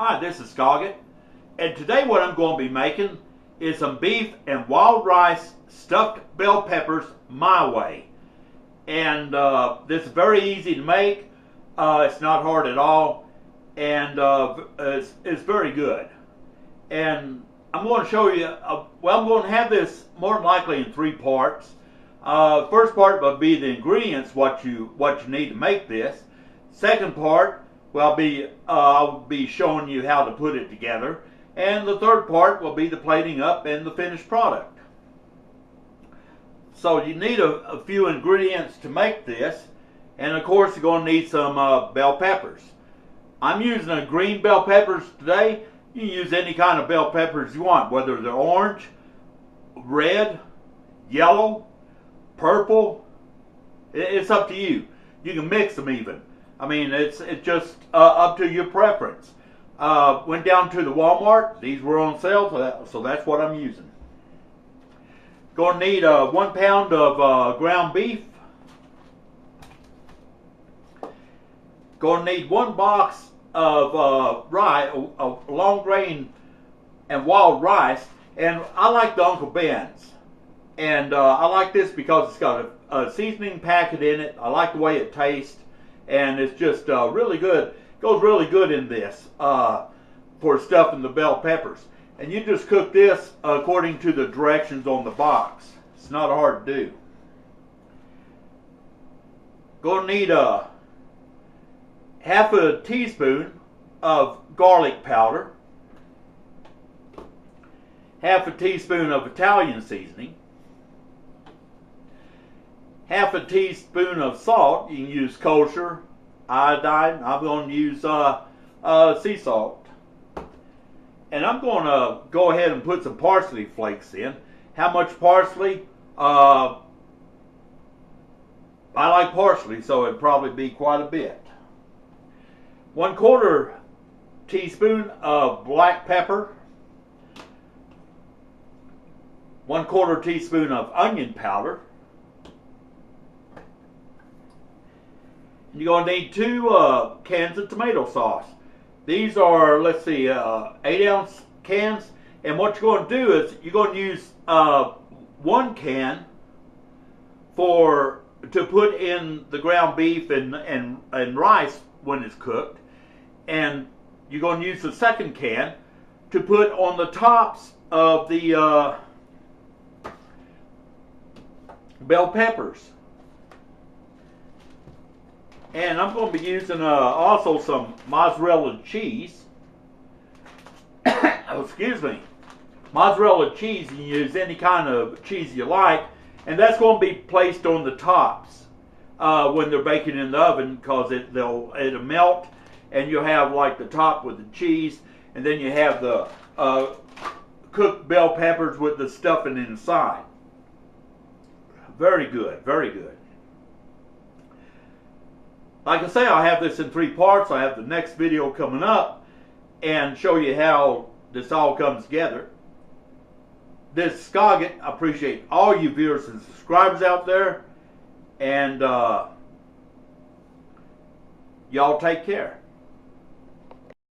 Hi, this is Scoggett, and today what I'm going to be making is some beef and wild rice stuffed bell peppers my way. And this is very easy to make. It's not hard at all, and it's very good. And I'm going to show you, well, I'm going to have this more than likely in three parts. First part will be the ingredients, what you need to make this. Second part, well, I'll be showing you how to put it together. And the third part will be the plating up and the finished product. So you need a few ingredients to make this. And of course, you're going to need some bell peppers. I'm using a green bell peppers today. You can use any kind of bell peppers you want, whether they're orange, red, yellow, purple. It's up to you. You can mix them even. I mean, it's just up to your preference. Went down to the Walmart. These were on sale, so that's what I'm using. Going to need 1 pound of ground beef. Going to need 1 box of rice, long grain and wild rice. And I like the Uncle Ben's. And I like this because it's got a seasoning packet in it. I like the way it tastes. And it's just really good. Goes really good in this for stuffing the bell peppers. And you just cook this according to the directions on the box. It's not hard to do. Going to need half a teaspoon of garlic powder, half a teaspoon of Italian seasoning, half a teaspoon of salt. You can use kosher, iodine. I'm going to use sea salt. And I'm going to go ahead and put some parsley flakes in. How much parsley? I like parsley, so it'd probably be quite a bit. 1/4 teaspoon of black pepper. 1/4 teaspoon of onion powder. You're going to need 2 cans of tomato sauce. These are, let's see, 8-ounce cans. And what you're going to do is you're going to use 1 can to put in the ground beef and rice when it's cooked. And you're going to use the second can to put on the tops of the bell peppers. And I'm going to be using also some mozzarella cheese. Oh, excuse me. Mozzarella cheese, you can use any kind of cheese you like. And that's going to be placed on the tops when they're baking in the oven, because it'll melt. And you'll have like the top with the cheese. And then you have the cooked bell peppers with the stuffing inside. Very good, very good. Like I say, I have this in 3 parts. I have the next video coming up and show you how this all comes together. This is Scoggett. I appreciate all you viewers and subscribers out there. And y'all take care.